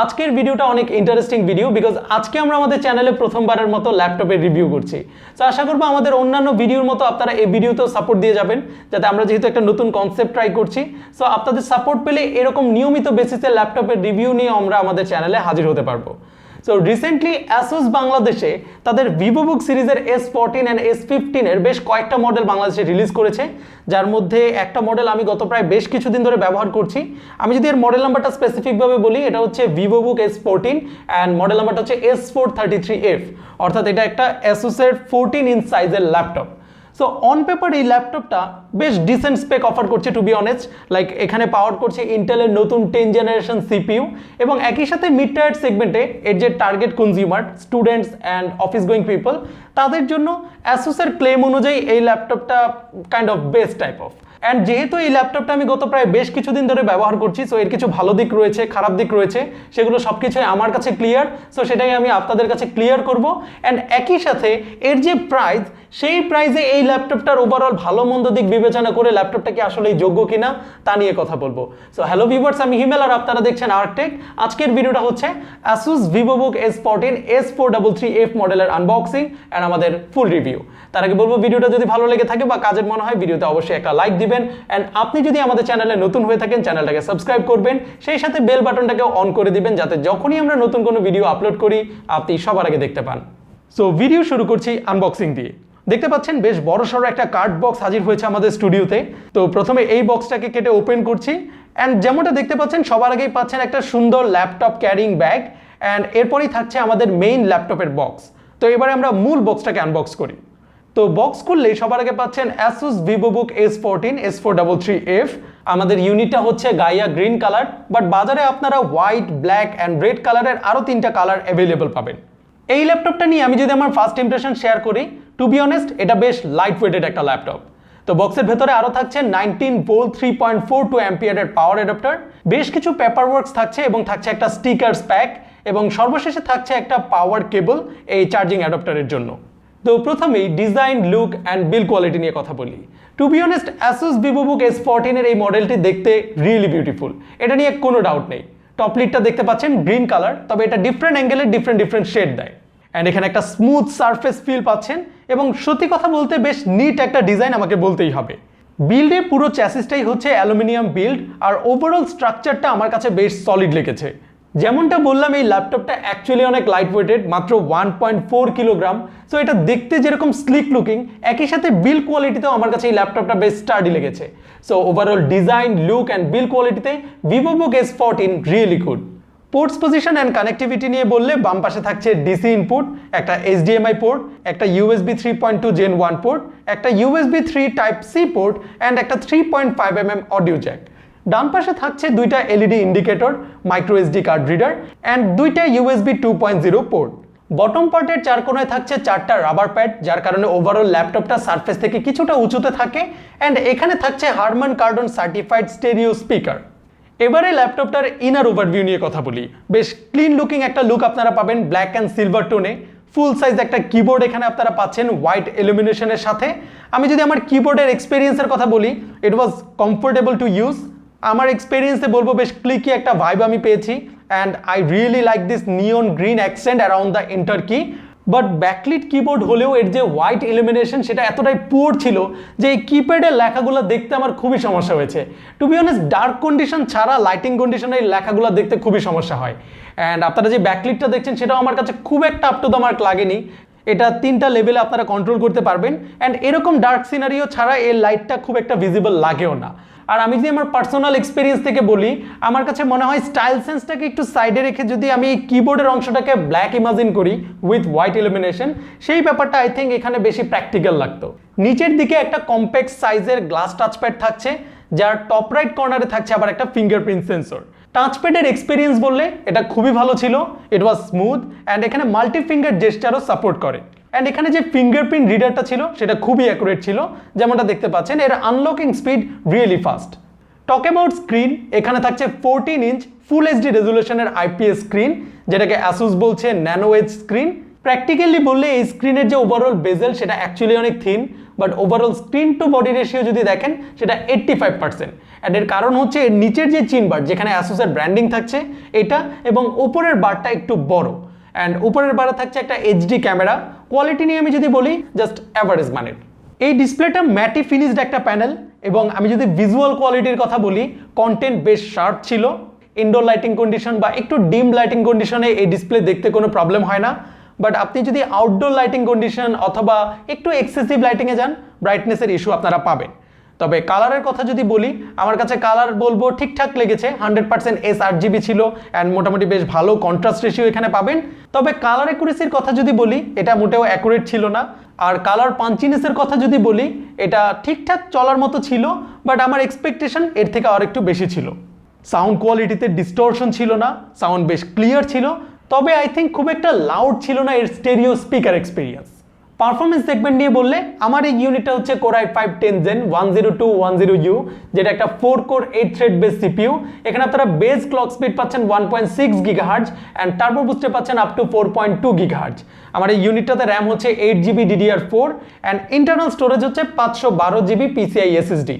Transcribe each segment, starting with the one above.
আজকের ভিডিওটা অনেক ইন্টারেস্টিং ভিডিও বিকজ আজকে আমরা আমাদের চ্যানেলে প্রথমবারের মতো ল্যাপটপের রিভিউ করছি। তো আশা করবো আমাদের অন্যান্য ভিডিওর মতো আপনারা এই ভিডিওতেও সাপোর্ট দিয়ে যাবেন, যাতে আমরা যেহেতু একটা নতুন কনসেপ্ট ট্রাই করছি, সো আপনাদের সাপোর্ট পেলে এরকম নিয়মিত বেসিসে ল্যাপটপের রিভিউ নিয়ে আমরা আমাদের চ্যানেলে হাজির হতে পারবো। সো রিসেন্টলি অ্যাসুস বাংলাদেশে তাদের ভিভোবুক সিরিজের S14 অ্যান্ড S15 এর বেশ কয়েকটা মডেল বাংলাদেশে রিলিজ করেছে, যার মধ্যে একটা মডেল আমি গত প্রায় বেশ কিছুদিন ধরে ব্যবহার করছি। আমি যদি এর মডেল নাম্বারটা স্পেসিফিকভাবে বলি, এটা হচ্ছে ভিভোবুক S14 অ্যান্ড মডেল নাম্বারটা হচ্ছে S433F, অর্থাৎ এটা একটা অ্যাসুসের 14 ইঞ্চ সাইজের ল্যাপটপ। সো অন পেপার এই ল্যাপটপটা বেশ ডিসেন্ট স্পেক অফার করছে, টু বি অনেস্ট। লাইক এখানে পাওয়ার করছে ইন্টেলের নতুন 10 জেনারেশন সিপিইউ, এবং একই সাথে মিড টায়ার সেগমেন্টে এর যে target consumer students and office going people, তাদের জন্য অ্যাসুসের ক্লেম অনুযায়ী এই ল্যাপটপটা kind of best type of. And যেহেতু এই ল্যাপটপটা আমি গত প্রায় বেশ কিছুদিন ধরে ব্যবহার করছি, সো এর কিছু ভালো দিক রয়েছে, খারাপ দিক রয়েছে, সেগুলো সব কিছুই আমার কাছে ক্লিয়ার। সো সেটাই আমি আপনাদের কাছে ক্লিয়ার করব। অ্যান্ড একই সাথে এর যে প্রাইস, সেই প্রাইসে এই ল্যাপটপটার ওভারঅল ভালো মন্দ দিক বিবেচনা করে ল্যাপটপটা কি আসলে যোগ্য কিনা তা নিয়ে কথা বলবো। সো হ্যালো ভিউয়ার্স, আমি হিমেল আর আপনারা দেখছেন আর্কটেক। আজকের ভিডিওটা হচ্ছে অ্যাসুস ভিভোবুক S14 S433F মডেলের আনবক্সিং অ্যান্ড আমাদের ফুল রিভিউ। তার আগে বলবো, ভিডিওটা যদি ভালো লেগে থাকে বা কাজের মনে হয়, ভিডিওতে অবশ্যই একটা লাইক দিবেন। অ্যান্ড আপনি যদি আমাদের চ্যানেলে নতুন হয়ে থাকেন, চ্যানেলটাকে সাবস্ক্রাইব করবেন, সেই সাথে বেল বাটনটাকে অন করে দিবেন, যাতে যখনই আমরা নতুন কোনো ভিডিও আপলোড করি আপনি সবার আগে দেখতে পান। সো ভিডিও শুরু করছি আনবক্সিং দিয়ে। দেখতে পাচ্ছেন বেশ বড়সড় একটা কার্ড বক্স হাজির হয়েছে আমাদের স্টুডিওতে। তো প্রথমে এই বক্সটাকে কেটে ওপেন করছি, অ্যান্ড যেমনটা দেখতে পাচ্ছেন সবার আগেই পাচ্ছেন একটা সুন্দর ল্যাপটপ ক্যারিং ব্যাগ, অ্যান্ড এরপরই থাকছে আমাদের মেইন ল্যাপটপের বক্স। তো এবারে আমরা মূল বক্সটাকে আনবক্স করি। তো বক্স খুললেই সবার আগে পাচ্ছেন অ্যাসুস ভিভোবুক S14 S433F। আমাদের ইউনিটটা হচ্ছে গাইয়া গ্রিন কালার, বাট বাজারে আপনারা হোয়াইট, ব্ল্যাক অ্যান্ড রেড কালারের আরও 3টা কালার অ্যাভেলেবল পাবেন। এই ল্যাপটপটা নিয়ে আমি যদি আমার ফার্স্ট ইমপ্রেশন শেয়ার করি, টু বি অনেস্ট এটা বেশ লাইট ওয়েটেড একটা ল্যাপটপ। তো বক্সের ভেতরে আরও থাকছে 19 ভোল্ট 3.42 অ্যাম্পিয়ারের পাওয়ার অ্যাডাপ্টার, বেশ কিছু পেপার ওয়ার্কস থাকছে, এবং থাকছে একটা স্টিকার্স প্যাক, এবং সর্বশেষে থাকছে একটা পাওয়ার কেবল এই চার্জিং অ্যাডাপ্টারের জন্য। তো প্রথমেই design, look and build quality নিয়ে কথা বলি। To be honest Asus Vivobook S14 এর এই মডেলটি দেখতে রিয়েলি বিউটিফুল, এটা নিয়ে কোনো ডাউট নেই। টপ লিডটা দেখতে পাচ্ছেন গ্রিন কালার, তবে এটা ডিফারেন্ট অ্যাঙ্গেলে ডিফারেন্ট শেড দেয়। অ্যান্ড এখানে একটা স্মুথ সারফেস ফিল পাচ্ছেন, এবং সত্যি কথা বলতে বেশ নিট একটা ডিজাইন আমাকে বলতেই হবে। বিল্ডে পুরো চ্যাসিসটাই হচ্ছে অ্যালুমিনিয়াম বিল্ড, আর ওভারঅল স্ট্রাকচারটা আমার কাছে বেশ সলিড লেগেছে। যেমনটা বললাম, এই ল্যাপটপটা অ্যাকচুয়ালি অনেক লাইট ওয়েটেড, মাত্র 1.4 কিলোগ্রাম। সো এটা দেখতে যেরকম স্লিক লুকিং, একই সাথে বিল্ড কোয়ালিটিতেও আমার কাছে এই ল্যাপটপটা বেশ স্টার্ডি লেগেছে। So overall design, look and build কোয়ালিটিতে Vivobook S14 really good. Ports position and connectivity নিয়ে বললে, বাম পাশে থাকছে ডিসি ইনপুট, একটা HDMI পোর্ট, একটা USB 3.2 Gen 1 পোর্ট, একটা USB 3 Type-C পোর্ট অ্যান্ড একটা 3.5mm অডিও জ্যাক। ডান পাশে থাকছে দুইটা LED indicator, micro SD card reader and দুইটা USB 2.0 পোর্ট। বটম পার্টের চার কোণায় থাকছে 4টা রাবার প্যাড, যার কারণে ওভারঅল ল্যাপটপটা সারফেস থেকে কিছুটা উঁচুতে থাকে, অ্যান্ড এখানে থাকছে হারমান কার্ডন সার্টিফাইড স্টেরিও স্পিকার। এবারে ল্যাপটপটার ইনার ওভারভিউ নিয়ে কথা বলি। বেশ ক্লিন লুকিং একটা লুক আপনারা পাবেন ব্ল্যাক অ্যান্ড সিলভার টোনে। ফুল সাইজ একটা কিবোর্ড এখানে আপনারা পাচ্ছেন হোয়াইট ইলুমিনেশনের সাথে। আমি যদি আমার কিবোর্ডের এক্সপিরিয়েন্সের কথা বলি, ইট ওয়াজ কমফোর্টেবল টু ইউজ। আমার এক্সপিরিয়েন্সে বলবো বেশ ক্লিকি একটা ভাইব আমি পেয়েছি, and I really like this neon green accent around the enter কি। বাট ব্যাকলিট কিবোর্ড হলেও এর যে হোয়াইট ইলুমিনেশন, সেটা এতটাই পুয়ার ছিল যে এই কিপ্যাডের লেখাগুলো দেখতে আমার খুবই সমস্যা হয়েছে। To be honest, dark condition ছাড়া লাইটিং কন্ডিশনে এই লেখাগুলো দেখতে খুবই সমস্যা হয়। অ্যান্ড আপনারা যে ব্যাকলিটটা দেখছেন, সেটাও আমার কাছে খুব একটা আপ টু দ্য মার্ক লাগেনি। এটা 3টা লেভেলে আপনারা কন্ট্রোল করতে পারবেন, অ্যান্ড এরকম ডার্ক সিনারিও ছাড়া এর লাইটটা খুব একটা ভিজিবল লাগেও না। আর আমি যদি আমার পার্সোনাল এক্সপিরিয়েন্স থেকে বলি, আমার কাছে মনে হয় স্টাইল সেন্সটাকে একটু সাইডে রেখে যদি আমি এই কিবোর্ডের অংশটাকে ব্ল্যাক ইমাজিন করি উইথ হোয়াইট ইলুমিনেশন, সেই ব্যাপারটা আই থিঙ্ক এখানে বেশি প্র্যাকটিক্যাল লাগতো। নিচের দিকে একটা কম্প্যাক্ট সাইজের গ্লাস টাচপ্যাড থাকছে, যার টপ রাইট কর্নারে থাকছে আবার একটা ফিঙ্গারপ্রিন্ট সেন্সর। টাচপ্যাডের এক্সপিরিয়েন্স বললে এটা খুবই ভালো ছিল, ইট ওয়াজ স্মুথ, অ্যান্ড এখানে মাল্টি ফিঙ্গার জেস্টারও সাপোর্ট করে। অ্যান্ড এখানে যে ফিঙ্গারপ্রিন্ট রিডারটা ছিল, সেটা খুবই অ্যাকুরেট ছিল, যেমনটা দেখতে পাচ্ছেন। এর unlocking speed really fast. Talk about screen, এখানে থাকছে 14 ইঞ্চ ফুল HD রেজুলেশনের IPS স্ক্রিন, যেটাকে অ্যাসুস বলছে ন্যানো এজ স্ক্রিন। প্র্যাকটিক্যালি বললে এই স্ক্রিনের যে ওভারঅল বেজেল, সেটা অ্যাকচুয়ালি অনেক thin, but overall screen to body ratio যদি দেখেন সেটা 85%। অ্যান্ড এর কারণ হচ্ছে এর নিচের যে চিন বার যেখানে অ্যাসুসের ব্র্যান্ডিং থাকছে এটা, এবং উপরের বারটা একটু বড়, অ্যান্ড উপরের বারে থাকছে একটা এইচডি ক্যামেরা। কোয়ালিটি নিয়ে আমি যদি বলি জাস্ট অ্যাভারেজ মানের। এই ডিসপ্লেটা ম্যাটি ফিনিশড একটা প্যানেল, এবং আমি যদি ভিজুয়াল কোয়ালিটির কথা বলি কন্টেন্ট বেশ শার্প ছিল। ইনডোর লাইটিং কন্ডিশন বা একটু ডিম লাইটিং কন্ডিশনে এই ডিসপ্লে দেখতে কোনো প্রবলেম হয় না, বাট আপনি যদি আউটডোর লাইটিং কন্ডিশন অথবা একটু এক্সেসিভ লাইটিংয়ে যান ব্রাইটনেসের ইস্যু আপনারা পাবেন। তবে কালারের কথা যদি বলি আমার কাছে কালার বলবো ঠিকঠাক লেগেছে, 100% sRGB ছিল অ্যান্ড মোটামুটি বেশ ভালো কন্ট্রাস্ট রেশিও এখানে পাবেন। তবে কালার অ্যাকুরেসির কথা যদি বলি এটা মোটেও অ্যাকুরেট ছিল না। আর কালার পাঞ্চিনেসের কথা যদি বলি এটা ঠিকঠাক চলার মতো ছিল, বাট আমার এক্সপেকটেশন এর থেকে আর একটু বেশি ছিল। সাউন্ড কোয়ালিটিতে ডিস্টরশন ছিল না, সাউন্ড বেশ ক্লিয়ার ছিল, তবে আই থিঙ্ক খুব একটা লাউড ছিল না এর stereo speaker experience. Performance segment নিয়ে বললে আমার এই ইউনিটটা হচ্ছে Core i5 10 Gen 10210U, যেটা একটা 4 কোর 8 থ্রেড বেস সিপিইউ। এখানে আপনারা বেস ক্লক স্পিড পাচ্ছেন 1.6 GHz অ্যান্ড টার্বো বুস্টে পাচ্ছেন আপ টু 4.2 GHz। আমার এই ইউনিটটাতে র্যাম হচ্ছে 8GB DDR4 and internal storage হচ্ছে 512GB PCI SSD।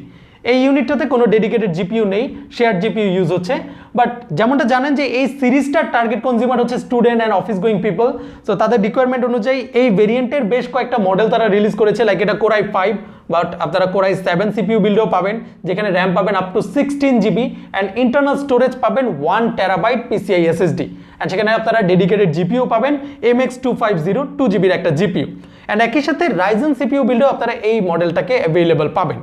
এই ইউনিটটাতে কোনো ডেডিকেটেড জিপিইউ নেই, শেয়ার জিপিইউ ইউজ হচ্ছে। বাট যেমনটা জানেন যে এই সিরিজটার টার্গেট কনজিউমার হচ্ছে student and office going people, so তাদের রিকোয়ারমেন্ট অনুযায়ী এই ভেরিয়েন্টের বেশ কয়েকটা মডেল তারা রিলিজ করেছে, লাইক এটা Core i5, বাট আপনারা Core i7 সিপিইউ বিল্ডও পাবেন যেখানে র্যাম পাবেন up to 16GB and internal storage পাবেন 1TB PCI SSD, অ্যান্ড সেখানে আপনারা ডেডিকেটেড জিপিইউ পাবেন MX250 2GB একটা জিপিইউ, অ্যান্ড একই সাথে Ryzen সিপিইউ বিল্ডও আপনারা এই মডেলটাকে অ্যাভেলেবল পাবেন।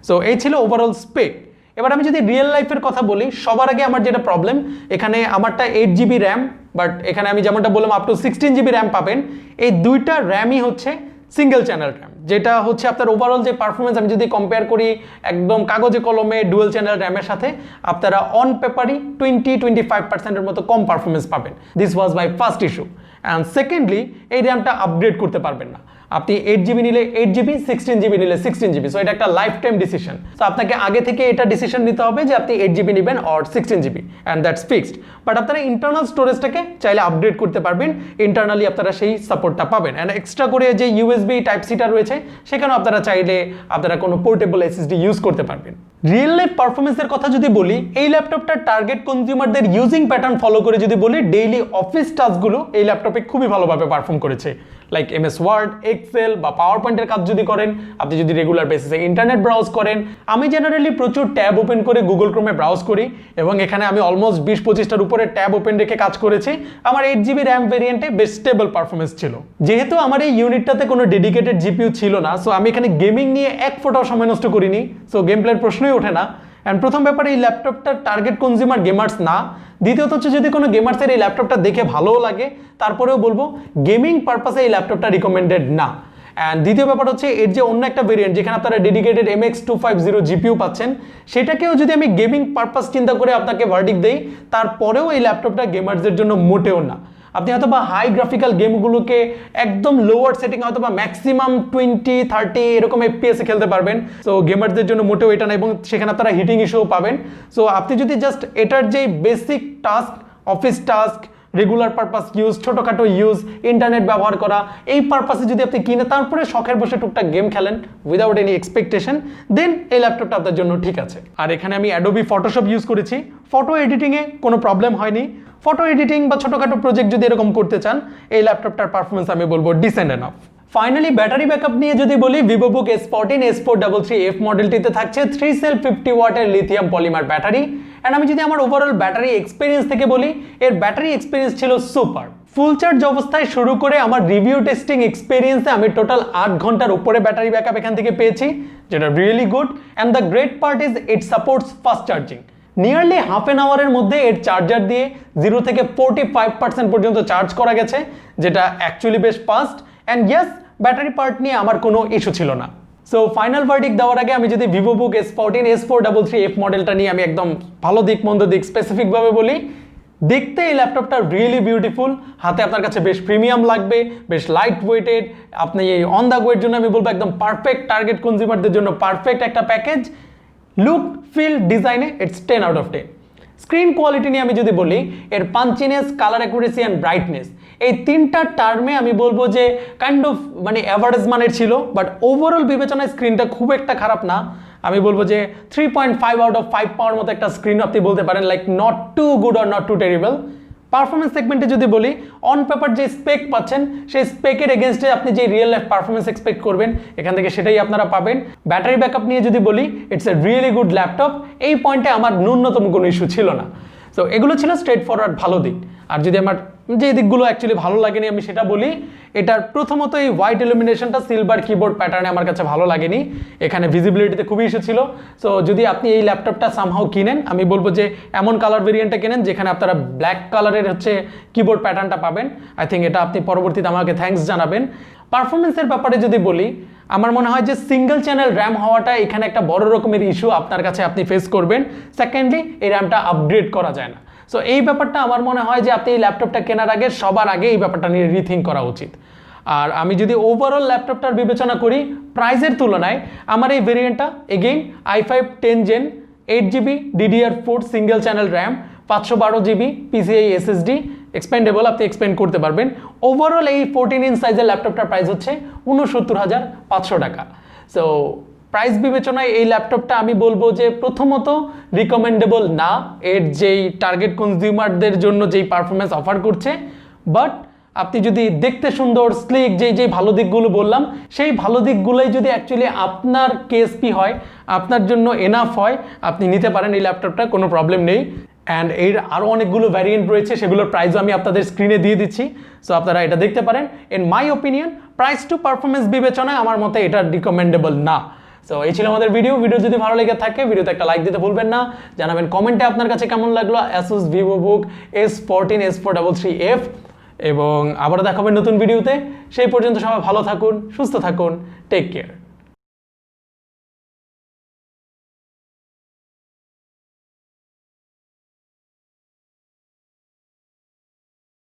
সো এই ছিল ওভারঅল স্পেক। এবার আমি যদি রিয়েল লাইফের কথা বলি সবার আগে আমার যেটা প্রবলেম, এখানে আমারটা 8GB র্যাম, বাট এখানে আমি যেমনটা বললাম আপ টু 16GB র্যাম পাবেন। এই দুইটা র্যামই হচ্ছে সিঙ্গেল চ্যানেল র্যাম, যেটা হচ্ছে আপনার ওভারঅল যে পারফরমেন্স আমি যদি কম্পেয়ার করি একদম কাগজে কলমে ডুয়েল চ্যানেল র্যামের সাথে, আপনারা অন পেপারই 20-25%-এর মতো কম পারফরমেন্স পাবেন। This was my first issue. And secondly এই র্যামটা আপগ্রেড করতে পারবেন না, আপনি 8GB নিলে 8GB, 16GB নিলে 16GB, সো এটা একটা লাইফ টাইম ডিসিশন। সো আপনাকে আগে থেকে এটা ডিসিশন নিতে হবে যে আপনি 8GB নেবেন or 16GB, and that's fixed. But আপনারা ইন্টারনাল স্টোরেজটাকে চাইলে আপডেট করতে পারবেন, ইন্টারনালি আপনারা সেই সাপোর্টটা পাবেন। অ্যান্ড এক্সট্রা করে যে USB টাইপ সিটা রয়েছে সেখানেও আপনারা চাইলে আপনারা কোনো পোর্টেবল SSD ইউজ করতে পারবেন। রিয়েল লাইফ পারফরমেন্সের কথা যদি বলি এই ল্যাপটপটার টার্গেট কনজিউমারদের ইউজিং প্যাটার্ন ফলো করে যদি বলি ডেইলি অফিস টাস্কগুলো এই ল্যাপটপে খুবই ভালোভাবে পারফর্ম করেছে, লাইক MS ওয়ার্ড, এক্সেল বা পাওয়ার পয়েন্টের কাজ যদি করেন, আপনি যদি রেগুলার বেসিসে ইন্টারনেট ব্রাউজ করেন। আমি জেনারেলি প্রচুর ট্যাব ওপেন করে গুগল ক্রোমে ব্রাউজ করি এবং এখানে আমি অলমোস্ট 20-25টার উপরে ট্যাব ওপেন রেখে কাজ করেছি। আমার 8GB র্যাম ভেরিয়েন্টে বেশ স্টেবল পারফরমেন্স ছিল। যেহেতু আমার এই ইউনিটটাতে কোনো ডেডিকেটেড জিপিইউ ছিল না, সো আমি এখানে গেমিং নিয়ে এক ফোঁটাও সময় নষ্ট করিনি, সো গেম প্লের প্রশ্নই ওঠে না। অ্যান্ড প্রথম ব্যাপারে এই ল্যাপটপটার টার্গেট কনজিউমার গেমার্স না। দ্বিতীয়ত হচ্ছে যদি কোনো গেমার্সের এই ল্যাপটপটা দেখে ভালোও লাগে তারপরেও বলবো গেমিং পারপাসে এই ল্যাপটপটা রিকমেন্ডেড না। অ্যান্ড দ্বিতীয় ব্যাপার হচ্ছে এর যে অন্য একটা ভেরিয়েন্ট যেখানে আপনারা ডেডিকেটেড MX250 জিপিইউ পাচ্ছেন, সেটাকেও যদি আমি গেমিং পারপাস চিন্তা করে আপনাকে ভার্ডিক্ট দেই তারপরেও এই ল্যাপটপটা গেমার্সদের জন্য মোটেও না। আপনি হয়তো বা হাই গ্রাফিক্যাল গেমগুলোকে একদম লোয়ার সেটিং হয়তো বা ম্যাক্সিমাম 20-30 এরকম FPS এ খেলতে পারবেন, সো গেমারদের জন্য মোটেও এটা না, এবং সেখানে আপনারা হিটিং ইস্যুও পাবেন। সো আপনি যদি জাস্ট এটার যে basic task, office task, regular purpose use, ছোটোখাটো ইউজ, ইন্টারনেট ব্যবহার করা, এই পারপাসে যদি আপনি কিনে তারপরে শখের বসে টুকটাক গেম খেলেন উইদাউট এনি এক্সপেকটেশন, দেন এই ল্যাপটপটা আপনার জন্য ঠিক আছে। আর এখানে আমি অ্যাডোবি ফটোশপ ইউজ করেছি, ফটো এডিটিংয়ে কোনো প্রবলেম হয়নি। ফটো এডিটিং বা ছোটোখাটো প্রজেক্ট যদি এরকম করতে চান এই ল্যাপটপটার পারফরমেন্স আমি বলবো decent enough. Finally battery backup নিয়ে যদি বলি ভিভোবুক S14 S433F মডেলটিতে থাকছে 3 সেল 50 ওয়াটের লিথিয়াম পলিমার ব্যাটারি। অ্যান্ড আমি যদি আমার ওভারঅল ব্যাটারি এক্সপিরিয়েন্স থেকে বলি এর ব্যাটারি এক্সপিরিয়েন্স ছিল সুপার। ফুল চার্জ অবস্থায় শুরু করে আমার রিভিউ টেস্টিং এক্সপিরিয়েন্সে আমি টোটাল 8 ঘন্টার উপরে ব্যাটারি ব্যাকআপ এখান থেকে পেয়েছি, যেটা really good. And the great part is it supports fast charging. Nearly half an আওয়ারের মধ্যে এর চার্জার দিয়ে 0 থেকে 45% পর্যন্ত চার্জ করা গেছে, যেটা অ্যাকচুয়ালি বেশ fast. And yes, battery part নিয়ে আমার কোনো ইস্যু ছিল না। সো ফাইনাল ভার্ডিক্ট দেওয়ার আগে আমি যদি ভিভোবুক S14 S433F মডেলটা নিয়ে আমি একদম ভালো দিক মন্দ দিক স্পেসিফিকভাবে বলি, দেখতে এই ল্যাপটপটা রিয়েলি বিউটিফুল, হাতে আপনার কাছে বেশ প্রিমিয়াম লাগবে, বেশ লাইট ওয়েটেড। আপনি এই অন দ্য গোয়ের জন্য আমি বলবো একদম পারফেক্ট, টার্গেট কনজিউমারদের জন্য পারফেক্ট একটা প্যাকেজ। লুক, ফিল, ডিজাইনে it's 10 out of 10। Screen quality নিয়ে আমি যদি বলি, এর পাঞ্চিনেস, কালার অ্যাকুরেসি অ্যান্ড ব্রাইটনেস, এই তিনটা টার্মে আমি বলবো যে কাইন্ড অফ মানে অ্যাভারেজ মানের ছিল, বাট ওভারঅল বিবেচনায় স্ক্রিনটা খুব একটা খারাপ না। আমি বলবো যে 3.5 আউট অফ 5 পাওয়ার মতো একটা স্ক্রিন আপনি বলতে পারেন, like not too good or not too terrible. Performance সেগমেন্টে যদি বলি, অন পেপার যে স্পেক পাচ্ছেন সেই স্পেকের এগেনস্টে আপনি যে রিয়েল লাইফ পারফরমেন্স এক্সপেক্ট করবেন এখান থেকে সেটাই আপনারা পাবেন। ব্যাটারি ব্যাকআপ নিয়ে যদি বলি, it's a really good laptop, এই পয়েন্টে আমার ন্যূনতম কোনো ইস্যু ছিল না। সো এগুলো ছিল স্ট্রেট ফরওয়ার্ড ভালো দিক। আর যদি আমার যে দিকগুলো অ্যাকচুয়ালি ভালো লাগেনি আমি সেটা বলি, এটার প্রথমত এই হোয়াইট ইলুমিনেশনটা সিলভার কিবোর্ড প্যাটার্নে আমার কাছে ভালো লাগেনি, এখানে ভিজিবিলিটিতে খুবই ইস্যু ছিল। সো যদি আপনি এই ল্যাপটপটা সামহাও কিনেন, আমি বলবো যে এমন কালার ভেরিয়েন্টটা কেনেন যেখানে আপনারা ব্ল্যাক কালারের হচ্ছে কিবোর্ড প্যাটার্নটা পাবেন। আই থিঙ্ক এটা আপনি পরবর্তীতে আমাকে থ্যাঙ্কস জানাবেন। পারফরমেন্সের ব্যাপারে যদি বলি, আমার মনে হয় যে সিঙ্গেল চ্যানেল র্যাম হওয়াটা এখানে একটা বড় রকমের ইস্যু আপনার কাছে আপনি ফেস করবেন। সেকেন্ডলি, এই র্যামটা আপগ্রেড করা যায় না। সো এই ব্যাপারটা আমার মনে হয় যে আপনি এই ল্যাপটপটা কেনার আগে সবার আগে এই ব্যাপারটা নিয়ে রিথিঙ্ক করা উচিত। আর আমি যদি ওভারঅল ল্যাপটপটার বিবেচনা করি প্রাইসের তুলনায়, আমার এই ভেরিয়েন্টটা again i5 10 Gen 8GB DDR4 single channel RAM, 512GB PCIe SSD, expandable, আপনি এক্সপেন্ড করতে পারবেন। ওভারঅল এই 14 ইঞ্চ সাইজের ল্যাপটপটার প্রাইস হচ্ছে 69,500 টাকা। সো প্রাইস বিবেচনায় এই ল্যাপটপটা আমি বলবো যে প্রথমত রিকমেন্ডেবল না, এর যেই টার্গেট কনজিউমারদের জন্য যেই পারফরমেন্স অফার করছে। বাট আপনি যদি দেখতে সুন্দর, স্লিক, যেই ভালো দিকগুলো বললাম, সেই ভালো দিকগুলোই যদি অ্যাকচুয়ালি আপনার কেএসপি হয়, আপনার জন্য এনাফ হয়, আপনি নিতে পারেন এই ল্যাপটপটা, কোনো প্রবলেম নেই। অ্যান্ড এর আরও অনেকগুলো ভ্যারিয়েন্ট রয়েছে, সেগুলোর প্রাইসও আমি আপনাদের স্ক্রিনে দিয়ে দিচ্ছি। সো আপনারা এটা দেখতে পারেন। In my opinion, price to performance বিবেচনায় আমার মতে এটা রিকমেন্ডেবল না। সো এই ছিল আমাদের ভিডিও যদি ভালো লেগে থাকে ভিডিওতে একটা লাইক দিতে ভুলবেন না। জানাবেন কমেন্টে আপনার কাছে কেমন লাগলো Asus VivoBook S14 S433F। এবং আবারও দেখাবেন নতুন ভিডিওতে। সেই পর্যন্ত সবাই ভালো থাকুন, সুস্থ থাকুন, টেক কেয়ার।